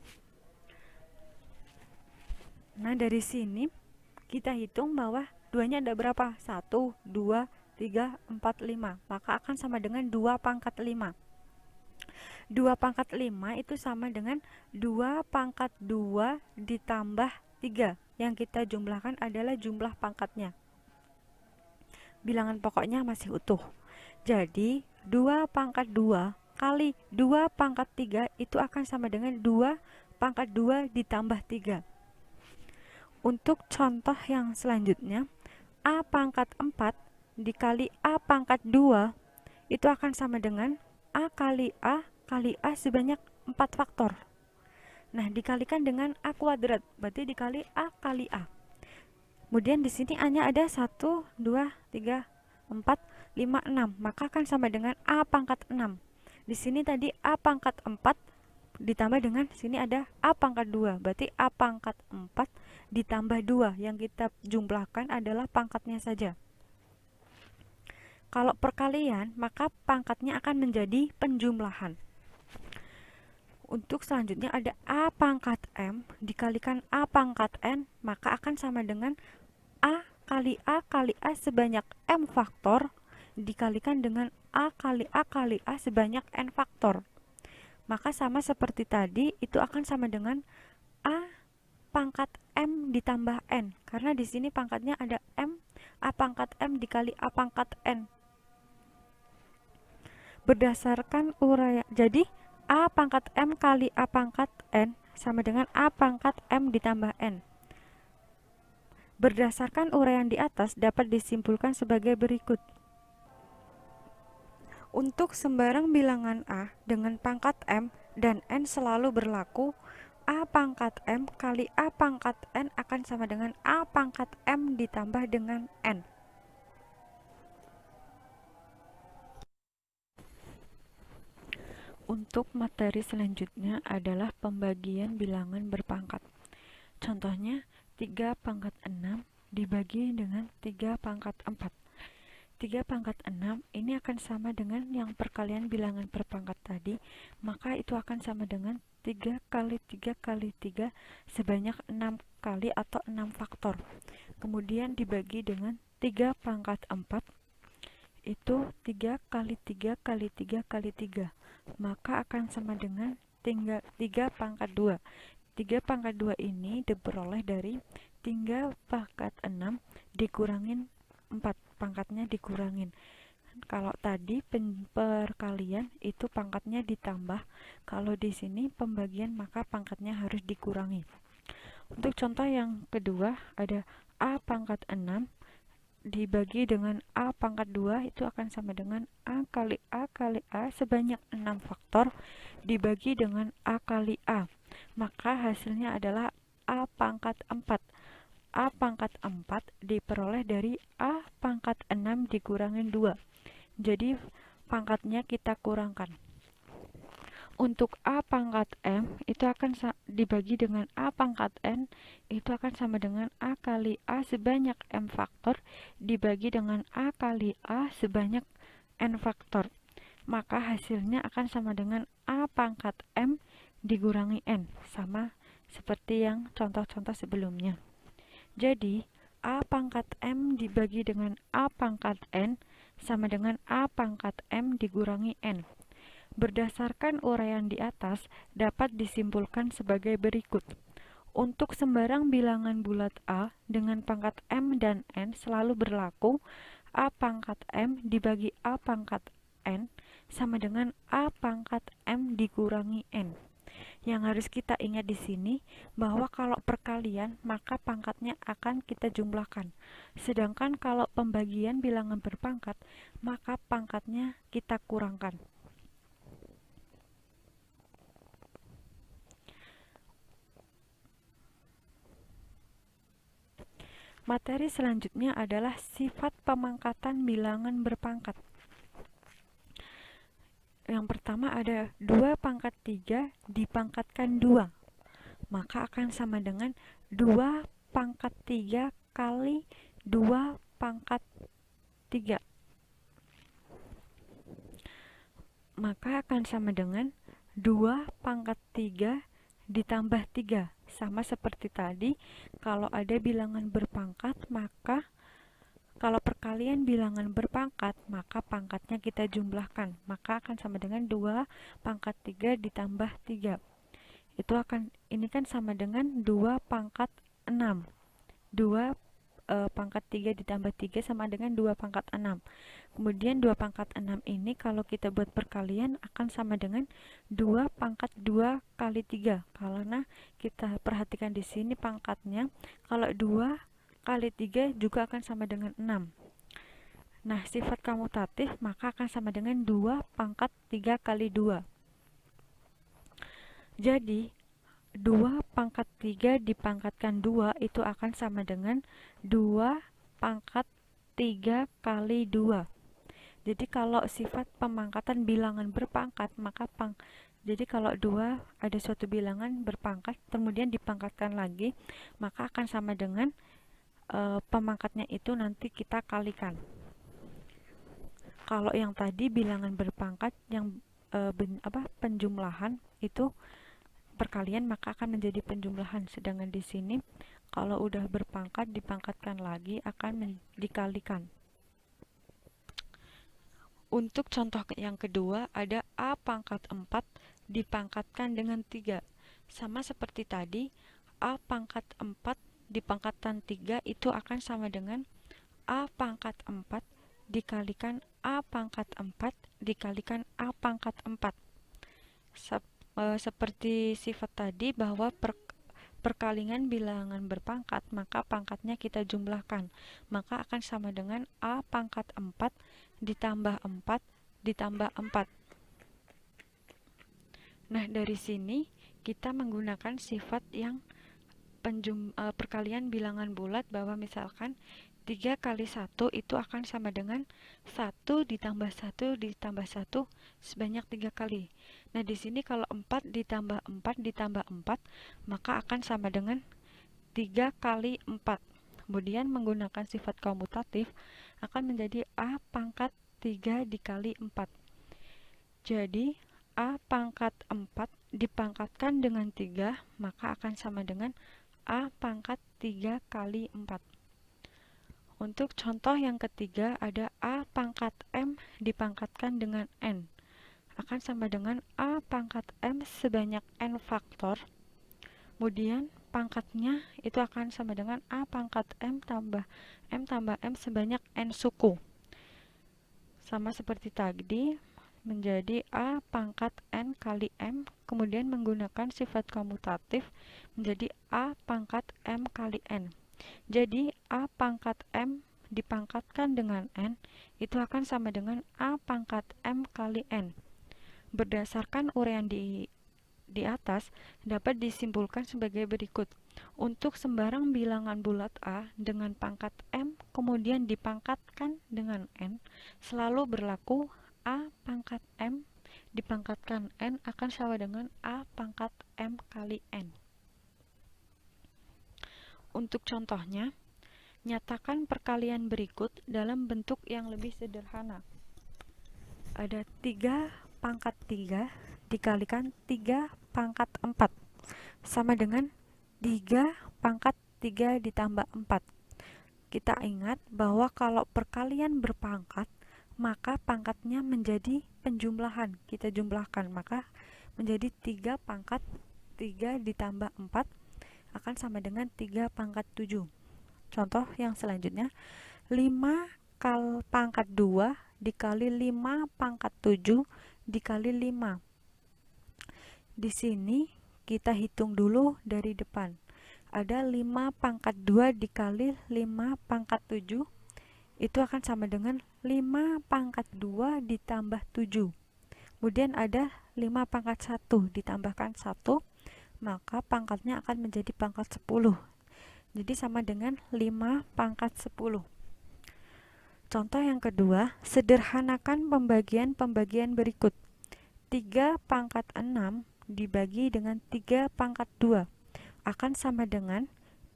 Nah, dari sini kita hitung bahwa 2-nya ada berapa? 1, 2, 3, 4, 5. Maka akan sama dengan 2 pangkat 5. 2 pangkat 5 itu sama dengan 2 pangkat 2 ditambah 3. Yang kita jumlahkan adalah jumlah pangkatnya. Bilangan pokoknya masih utuh. Jadi 2 pangkat 2 kali 2 pangkat 3 itu akan sama dengan 2 pangkat 2 ditambah 3. Untuk contoh yang selanjutnya, A pangkat 4 dikali A pangkat 2 itu akan sama dengan A kali A sebanyak 4 faktor. Nah, dikalikan dengan A kuadrat, berarti dikali A kali A. Kemudian di sini A-nya ada 1, 2, 3, 4, 5, 6, maka akan sama dengan A pangkat 6. Di sini tadi A pangkat 4 ditambah dengan sini ada A pangkat 2, berarti A pangkat 4 ditambah 2, yang kita jumlahkan adalah pangkatnya saja. Kalau perkalian, maka pangkatnya akan menjadi penjumlahan. Untuk selanjutnya ada A pangkat M dikalikan A pangkat N, maka akan sama dengan A kali A sebanyak M faktor dikalikan dengan A kali A sebanyak N faktor. Maka sama seperti tadi, itu akan sama dengan A pangkat M ditambah N, karena di sini pangkatnya ada M, A pangkat M dikali A pangkat N. Berdasarkan uraian, jadi A pangkat M kali A pangkat N sama dengan A pangkat M ditambah N. Berdasarkan uraian di atas dapat disimpulkan sebagai berikut. Untuk sembarang bilangan A dengan pangkat M dan N selalu berlaku, A pangkat M kali A pangkat N akan sama dengan A pangkat M ditambah dengan N. Untuk materi selanjutnya adalah pembagian bilangan berpangkat. Contohnya, 3 pangkat 6 dibagi dengan 3 pangkat 4. 3 pangkat 6 ini akan sama dengan yang perkalian bilangan berpangkat tadi, maka itu akan sama dengan 3 kali 3 kali 3 sebanyak 6 kali atau 6 faktor. Kemudian dibagi dengan 3 pangkat 4, itu 3 kali 3 kali 3 kali 3, maka akan sama dengan 3 pangkat 2. 3 pangkat 2 ini diperoleh dari 3 pangkat 6 dikurangin 4, pangkatnya dikurangin. Kalau tadi perkalian itu pangkatnya ditambah, kalau di sini pembagian maka pangkatnya harus dikurangi. Untuk contoh yang kedua ada A pangkat 6 dibagi dengan A pangkat 2, itu akan sama dengan A kali A kali A sebanyak 6 faktor dibagi dengan A kali A. Maka hasilnya adalah A pangkat 4. A pangkat 4 diperoleh dari A pangkat 6 dikurangin 2. Jadi pangkatnya kita kurangkan. Untuk A pangkat M itu akan dibagi dengan A pangkat N, itu akan sama dengan A kali A sebanyak M faktor dibagi dengan A kali A sebanyak N faktor. Maka hasilnya akan sama dengan A pangkat M dikurangi N, sama seperti yang contoh-contoh sebelumnya. Jadi A pangkat M dibagi dengan A pangkat N sama dengan A pangkat M dikurangi N. Berdasarkan uraian di atas, dapat disimpulkan sebagai berikut. Untuk sembarang bilangan bulat A dengan pangkat M dan N selalu berlaku A pangkat M dibagi A pangkat N sama dengan A pangkat M dikurangi N. Yang harus kita ingat di sini bahwa kalau perkalian maka pangkatnya akan kita jumlahkan. Sedangkan kalau pembagian bilangan berpangkat maka pangkatnya kita kurangkan. Materi selanjutnya adalah sifat pemangkatan bilangan berpangkat. Yang pertama ada 2 pangkat 3 dipangkatkan 2, maka akan sama dengan 2 pangkat 3 kali 2 pangkat 3, maka akan sama dengan 2 pangkat 3 ditambah 3. Sama seperti tadi, kalau ada bilangan berpangkat, maka kalau perkalian bilangan berpangkat, maka pangkatnya kita jumlahkan. Maka akan sama dengan 2 pangkat 3 ditambah 3. Ini kan sama dengan 2 pangkat 6. 2 pangkat 3 ditambah 3 sama dengan 2 pangkat 6. Kemudian 2 pangkat 6 ini kalau kita buat perkalian akan sama dengan 2 pangkat 2 kali 3. Karena kita perhatikan di sini pangkatnya, kalau 2 kali 3 juga akan sama dengan 6. Nah, sifat komutatif maka akan sama dengan 2 pangkat 3 kali 2. Jadi 2 pangkat 3 dipangkatkan 2 itu akan sama dengan 2 pangkat 3 kali 2. Jadi kalau sifat pemangkatan bilangan berpangkat, maka jadi kalau 2 ada suatu bilangan berpangkat kemudian dipangkatkan lagi, maka akan sama dengan pemangkatnya itu nanti kita kalikan. Kalau yang tadi bilangan berpangkat yang penjumlahan itu perkalian maka akan menjadi penjumlahan, sedangkan di sini kalau udah berpangkat dipangkatkan lagi akan dikalikan. Untuk contoh yang kedua ada A pangkat 4 dipangkatkan dengan 3. Sama seperti tadi, A pangkat 4 dipangkatkan 3 itu akan sama dengan A pangkat 4 dikalikan A pangkat 4 dikalikan A pangkat 4. Seperti sifat tadi bahwa perkalian bilangan berpangkat, maka pangkatnya kita jumlahkan, maka akan sama dengan A pangkat 4 ditambah 4 ditambah 4. Nah, dari sini kita menggunakan sifat yang perkalian bilangan bulat, bahwa misalkan 3 kali 1 itu akan sama dengan 1 ditambah 1 ditambah 1 sebanyak 3 kali. Nah, di sini kalau 4 ditambah 4 ditambah 4, maka akan sama dengan 3 kali 4. Kemudian menggunakan sifat komutatif akan menjadi A pangkat 3 dikali 4. Jadi, A pangkat 4 dipangkatkan dengan 3, maka akan sama dengan A pangkat 3 kali 4. Untuk contoh yang ketiga ada A pangkat M dipangkatkan dengan N. Akan sama dengan A pangkat M sebanyak N faktor. Kemudian pangkatnya itu akan sama dengan A pangkat M tambah M sebanyak N suku. Sama seperti tadi, menjadi A pangkat N kali M, kemudian menggunakan sifat komutatif menjadi A pangkat M kali N. Jadi, A pangkat M dipangkatkan dengan N, itu akan sama dengan A pangkat M kali N. Berdasarkan uraian di atas, dapat disimpulkan sebagai berikut. Untuk sembarang bilangan bulat A dengan pangkat M, kemudian dipangkatkan dengan N, selalu berlaku A pangkat M dipangkatkan N akan sama dengan A pangkat M kali N. Untuk contohnya, nyatakan perkalian berikut dalam bentuk yang lebih sederhana. Ada 3 pangkat 3 dikalikan 3 pangkat 4 sama dengan 3 pangkat 3 ditambah 4. Kita ingat bahwa kalau perkalian berpangkat, maka pangkatnya menjadi penjumlahan. Kita jumlahkan, maka menjadi 3 pangkat 3 ditambah 4 akan sama dengan 3 pangkat 7. Contoh yang selanjutnya, 5 pangkat 2 dikali 5 pangkat 7 dikali 5. Di sini kita hitung dulu dari depan. Ada 5 pangkat 2 dikali 5 pangkat 7, itu akan sama dengan 5 pangkat 2 ditambah 7. Kemudian ada 5 pangkat 1 ditambahkan 1, maka pangkatnya akan menjadi pangkat 10. Jadi sama dengan 5 pangkat 10. Contoh yang kedua, sederhanakan pembagian berikut. 3 pangkat 6 dibagi dengan 3 pangkat 2 akan sama dengan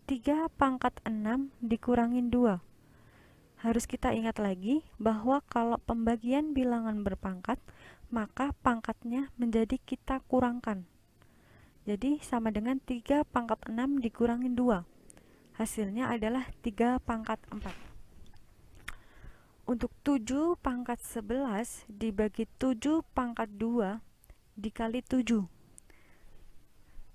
3 pangkat 6 dikurangin 2. Harus kita ingat lagi bahwa kalau pembagian bilangan berpangkat, maka pangkatnya menjadi kita kurangkan. Jadi sama dengan 3 pangkat 6 dikurangin 2. Hasilnya adalah 3 pangkat 4. Untuk 7 pangkat 11 dibagi 7 pangkat 2 dikali 7.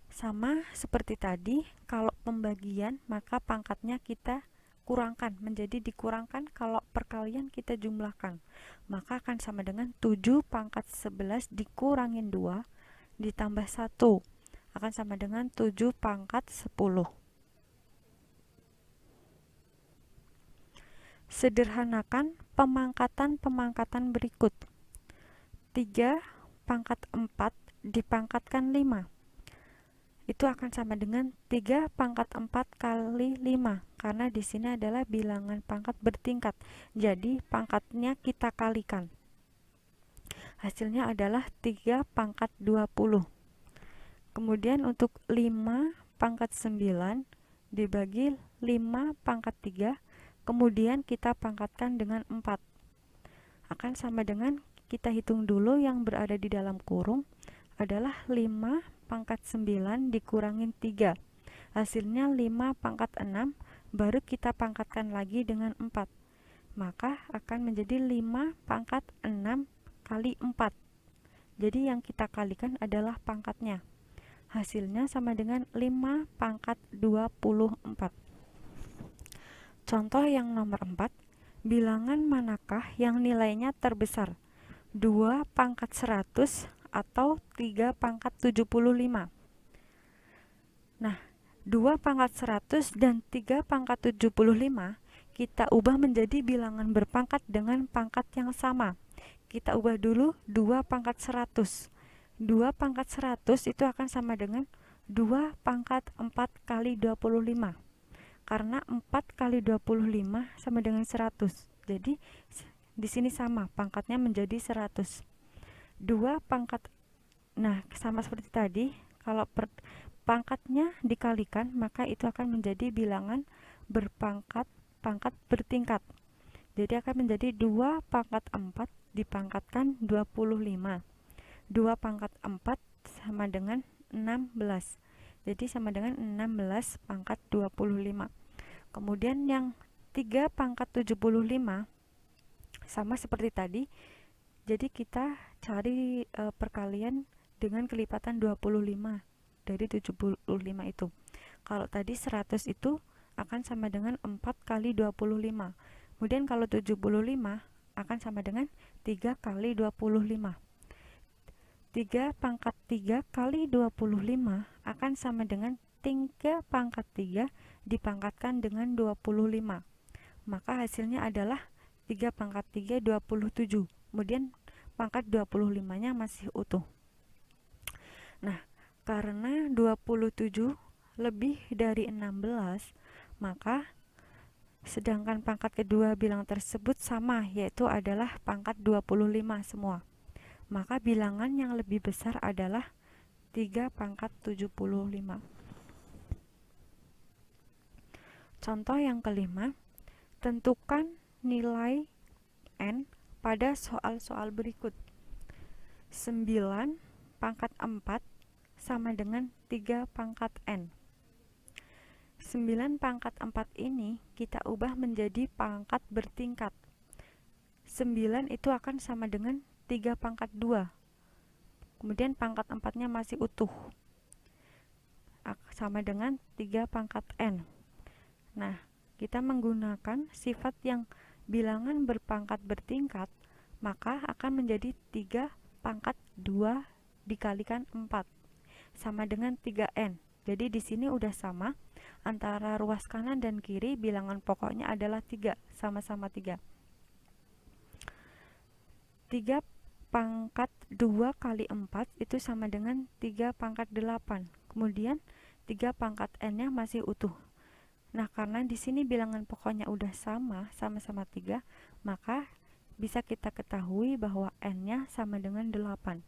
Sama seperti tadi, kalau pembagian maka pangkatnya kita kurangkan, menjadi dikurangkan kalau perkalian kita jumlahkan. Maka akan sama dengan 7 pangkat 11 dikurangin 2 ditambah 1. Akan sama dengan 7 pangkat 10. Sederhanakan pemangkatan berikut. 3 pangkat 4 dipangkatkan 5. Itu akan sama dengan 3 pangkat 4 kali 5. Karena di sini adalah bilangan pangkat bertingkat. Jadi pangkatnya kita kalikan. Hasilnya adalah 3 pangkat 20. Kemudian untuk 5 pangkat 9 dibagi 5 pangkat 3, kemudian kita pangkatkan dengan 4. Akan sama dengan, kita hitung dulu yang berada di dalam kurung adalah 5 pangkat 9 dikurangin 3. Hasilnya 5 pangkat 6, baru kita pangkatkan lagi dengan 4. Maka akan menjadi 5 pangkat 6 kali 4. Jadi yang kita kalikan adalah pangkatnya. Hasilnya sama dengan 5 pangkat 24. Contoh yang nomor 4, bilangan manakah yang nilainya terbesar? 2 pangkat 100 atau 3 pangkat 75? Nah, 2 pangkat 100 dan 3 pangkat 75 kita ubah menjadi bilangan berpangkat dengan pangkat yang sama. Kita ubah dulu 2 pangkat 100. 2 pangkat 100 itu akan sama dengan 2 pangkat 4 kali 25. karena 4 kali 25 sama dengan 100. Jadi di sini sama, pangkatnya menjadi 100. 2 pangkat, nah sama seperti tadi, kalau pangkatnya dikalikan, maka itu akan menjadi bilangan pangkat bertingkat. Jadi akan menjadi 2 pangkat 4 dipangkatkan 25. 2 pangkat 4 sama dengan 16. Jadi sama dengan 16 pangkat 25. Kemudian yang 3 pangkat 75 sama seperti tadi. Jadi kita cari perkalian dengan kelipatan 25 dari 75 itu. Kalau tadi 100 itu akan sama dengan 4 kali 25. Kemudian kalau 75 akan sama dengan 3 kali 25. 3 pangkat 3 kali 25 akan sama dengan 3 pangkat 3 dipangkatkan dengan 25. Maka hasilnya adalah 3 pangkat 3 27. Kemudian pangkat 25-nya masih utuh. Nah, karena 27 lebih dari 16, maka sedangkan pangkat kedua bilangan tersebut sama, yaitu adalah pangkat 25 semua. Maka bilangan yang lebih besar adalah 3 pangkat 75. Contoh yang kelima, tentukan nilai N pada soal-soal berikut. 9 pangkat 4 sama dengan 3 pangkat N. 9 pangkat 4 ini kita ubah menjadi pangkat bertingkat. 9 itu akan sama dengan 3 pangkat 2. Kemudian pangkat 4-nya masih utuh. Sama dengan 3 pangkat N. Nah, kita menggunakan sifat yang bilangan berpangkat bertingkat, maka akan menjadi 3 pangkat 2 dikalikan 4. Sama dengan 3N. Jadi di sini udah sama, antara ruas kanan dan kiri bilangan pokoknya adalah 3, sama-sama 3. 3 pangkat 2 kali 4 itu sama dengan 3 pangkat 8. Kemudian 3 pangkat N-nya masih utuh. Nah, karena di sini bilangan pokoknya udah sama, sama-sama 3, maka bisa kita ketahui bahwa N-nya sama dengan 8.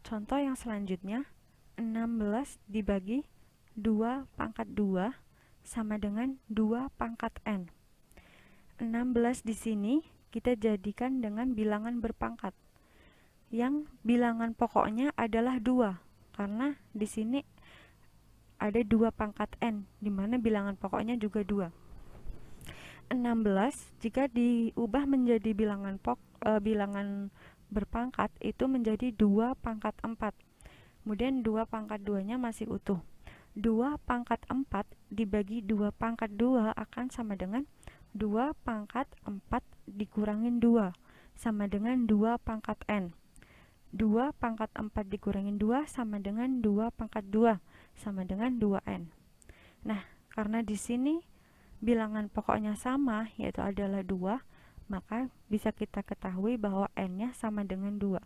Contoh yang selanjutnya, 16 dibagi 2 pangkat 2 sama dengan 2 pangkat N. 16 di sini kita jadikan dengan bilangan berpangkat. Yang bilangan pokoknya adalah 2, karena di sini ada 2 pangkat N, di mana bilangan pokoknya juga 2. 16 jika diubah menjadi bilangan berpangkat itu menjadi 2 pangkat 4. Kemudian 2 pangkat 2-nya masih utuh. 2 pangkat 4 dibagi 2 pangkat 2 akan sama dengan 2 pangkat 4 dikurangin 2, sama dengan 2 pangkat N. 2 pangkat 4 dikurangin 2 sama dengan 2 pangkat 2, sama dengan 2N. Nah, karena di sini bilangan pokoknya sama, yaitu adalah 2, maka bisa kita ketahui bahwa N-nya sama dengan 2.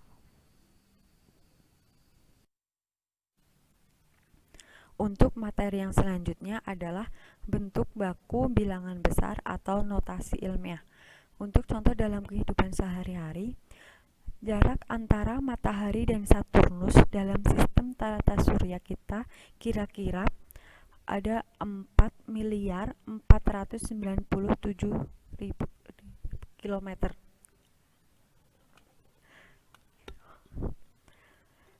Untuk materi yang selanjutnya adalah bentuk baku bilangan besar atau notasi ilmiah. Untuk contoh dalam kehidupan sehari-hari, jarak antara matahari dan Saturnus dalam sistem tata surya kita kira-kira ada 4.497.000 kilometer.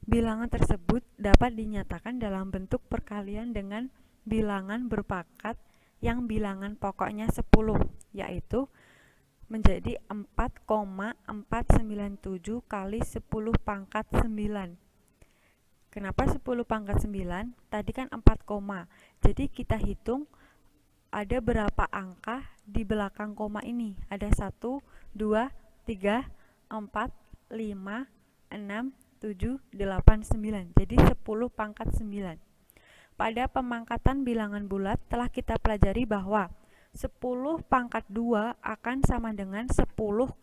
Bilangan tersebut dapat dinyatakan dalam bentuk perkalian dengan bilangan berpangkat yang bilangan pokoknya 10, yaitu menjadi 4,497 kali 10 pangkat 9. Kenapa 10 pangkat 9? Tadi kan 4, jadi kita hitung ada berapa angka di belakang koma ini. Ada 1, 2, 3, 4, 5, 6, 7, 8, 9. Jadi 10 pangkat 9. Pada pemangkatan bilangan bulat telah kita pelajari bahwa 10 pangkat 2 akan sama dengan 10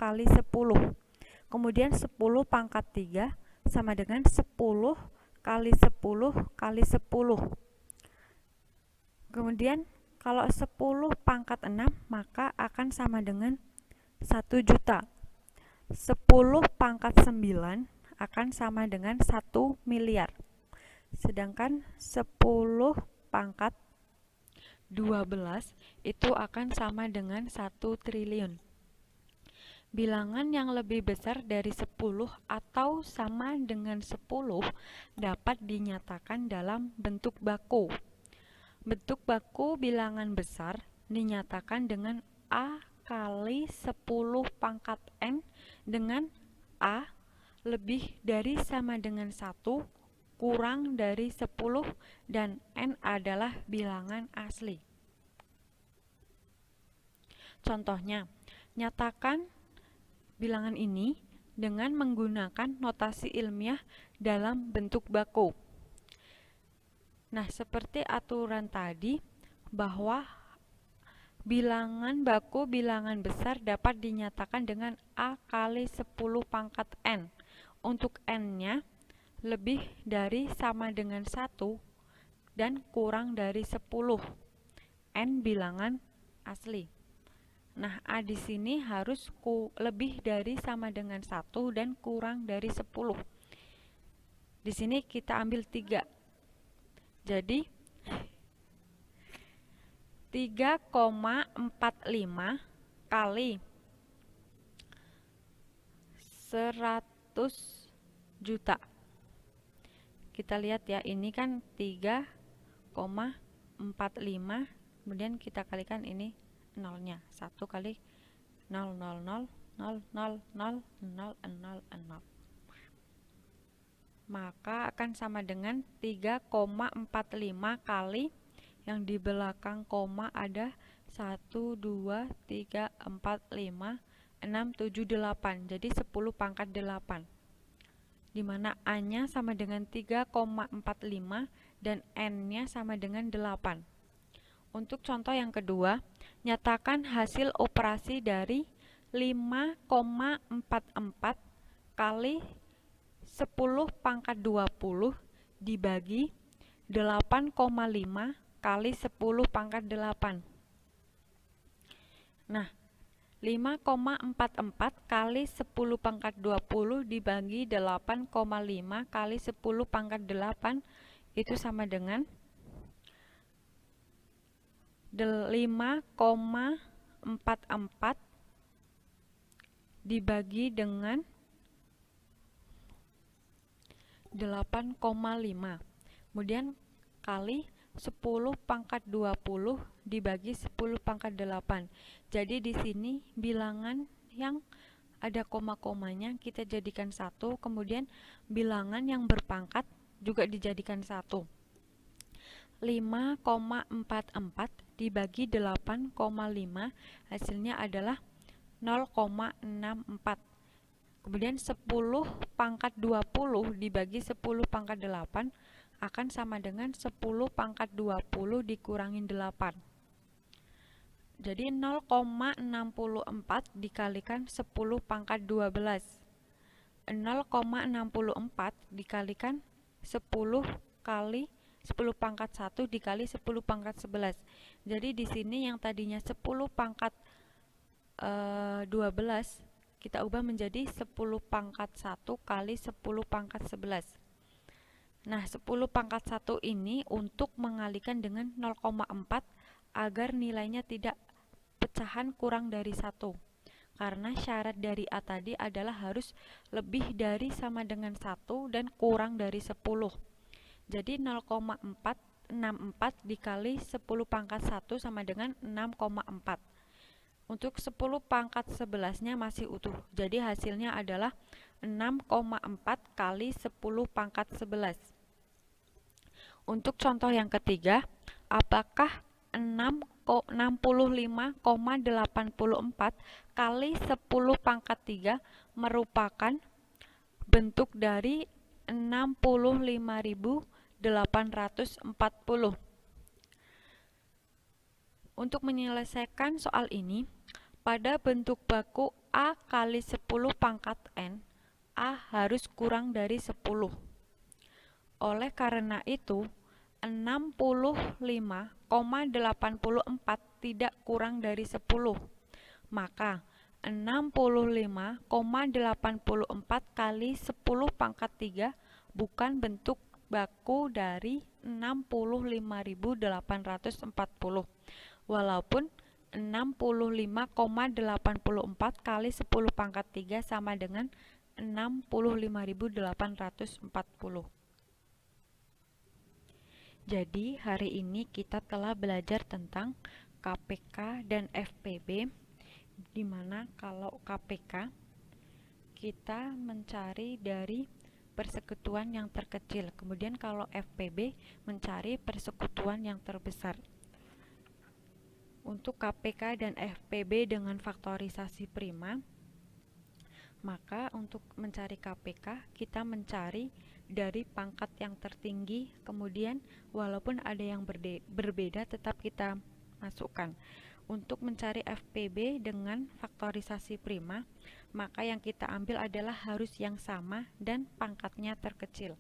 kali 10. Kemudian 10 pangkat 3 sama dengan 10 kali 10 kali 10. Kemudian kalau 10 pangkat 6 maka akan sama dengan 1 juta. 10 pangkat 9 akan sama dengan 1 miliar. Sedangkan 10 pangkat 12 itu akan sama dengan 1 triliun. Bilangan yang lebih besar dari 10 atau sama dengan 10 dapat dinyatakan dalam bentuk baku. Bentuk baku bilangan besar dinyatakan dengan A kali 10 pangkat N dengan A lebih dari sama dengan 1 kurang dari 10 dan N adalah bilangan asli. Contohnya, nyatakan bilangan ini dengan menggunakan notasi ilmiah dalam bentuk baku. Nah, seperti aturan tadi bahwa bilangan baku bilangan besar dapat dinyatakan dengan A kali 10 pangkat N. Untuk N-nya lebih dari sama dengan 1 dan kurang dari 10. N bilangan asli. Nah, A di sini harus lebih dari sama dengan 1 dan kurang dari 10. Di sini kita ambil 3. Jadi 3,45 kali 100 juta. Kita lihat ya, ini kan 3,45, kemudian kita kalikan ini nolnya, 1 kali 0, 0, 0, 0, 0, 0, 0, 0, 0. Maka akan sama dengan 3,45 kali yang di belakang koma ada 1, 2, 3, 4, 5, 6, 7, 8. Jadi 10 pangkat 8. Dimana A-nya sama dengan 3,45 dan N-nya sama dengan 8. Untuk contoh yang kedua, nyatakan hasil operasi dari 5,44 kali 10 pangkat 20 dibagi 8,5 kali 10 pangkat 8. Nah, 5,44 kali 10 pangkat 20 dibagi 8,5 kali 10 pangkat 8 itu sama dengan 5,44 dibagi dengan 8,5. Kemudian kali 10 pangkat 20 dibagi 10 pangkat 8. Jadi di sini bilangan yang ada koma-komanya kita jadikan 1, kemudian bilangan yang berpangkat juga dijadikan 1. 5,44 dibagi 8,5 hasilnya adalah 0,64. Kemudian 10 pangkat 20 dibagi 10 pangkat 8 akan sama dengan 10 pangkat 20 dikurangin 8. Jadi 0,64 dikalikan 10 pangkat 12. 0,64 dikalikan 10 kali 10 pangkat 1 dikali 10 pangkat 11. Jadi di sini yang tadinya 10 pangkat 12 kita ubah menjadi 10 pangkat 1 kali 10 pangkat 11. Nah, 10 pangkat 1 ini untuk mengalikan dengan 0,4 agar nilainya tidak pecahan kurang dari 1. Karena syarat dari A tadi adalah harus lebih dari sama dengan 1 dan kurang dari 10. Jadi 0,464 dikali 10 pangkat 1 sama dengan 6,4. Untuk 10 pangkat 11-nya masih utuh. Jadi hasilnya adalah 6,4 kali 10 pangkat 11. Untuk contoh yang ketiga, apakah 65,84 kali 10 pangkat 3 merupakan bentuk dari 65.840? Untuk menyelesaikan soal ini, pada bentuk baku A kali 10 pangkat N, A harus kurang dari 10. Oleh karena itu, 65,84 tidak kurang dari 10. Maka 65,84 kali 10 pangkat 3 bukan bentuk baku dari 65.840. Walaupun 65,84 kali 10 pangkat 3 sama dengan 65.840. Jadi hari ini kita telah belajar tentang KPK dan FPB, di mana kalau KPK kita mencari dari persekutuan yang terkecil, kemudian kalau FPB mencari persekutuan yang terbesar. Untuk KPK dan FPB dengan faktorisasi prima, maka untuk mencari KPK kita mencari dari pangkat yang tertinggi, kemudian walaupun ada yang berbeda tetap kita masukkan. Untuk mencari FPB dengan faktorisasi prima, maka yang kita ambil adalah harus yang sama dan pangkatnya terkecil.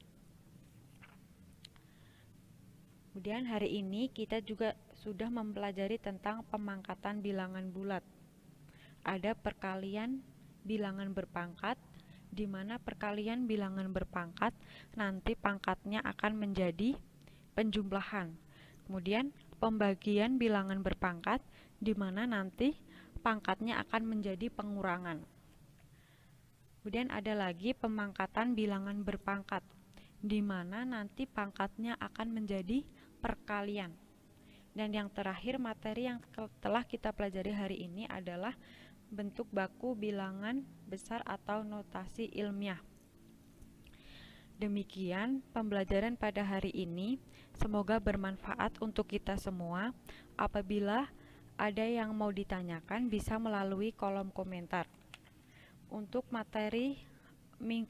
Kemudian hari ini kita juga sudah mempelajari tentang pemangkatan bilangan bulat. Ada perkalian bilangan berpangkat, di mana perkalian bilangan berpangkat nanti pangkatnya akan menjadi penjumlahan. Kemudian pembagian bilangan berpangkat, di mana nanti pangkatnya akan menjadi pengurangan. Kemudian ada lagi pemangkatan bilangan berpangkat, di mana nanti pangkatnya akan menjadi perkalian. Dan yang terakhir, materi yang telah kita pelajari hari ini adalah bentuk baku bilangan besar atau notasi ilmiah. Demikian pembelajaran pada hari ini. Semoga bermanfaat untuk kita semua. Apabila ada yang mau ditanyakan, bisa melalui kolom komentar. Untuk materi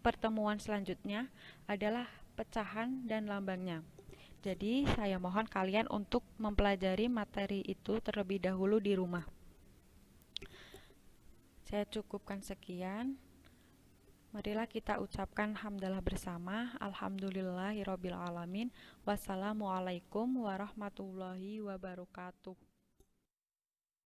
pertemuan selanjutnya adalah pecahan dan lambangnya. Jadi saya mohon kalian untuk mempelajari materi itu terlebih dahulu di rumah. Saya cukupkan sekian. Marilah kita ucapkan hamdalah bersama. Alhamdulillahirabbil alamin. Wassalamualaikum warahmatullahi wabarakatuh.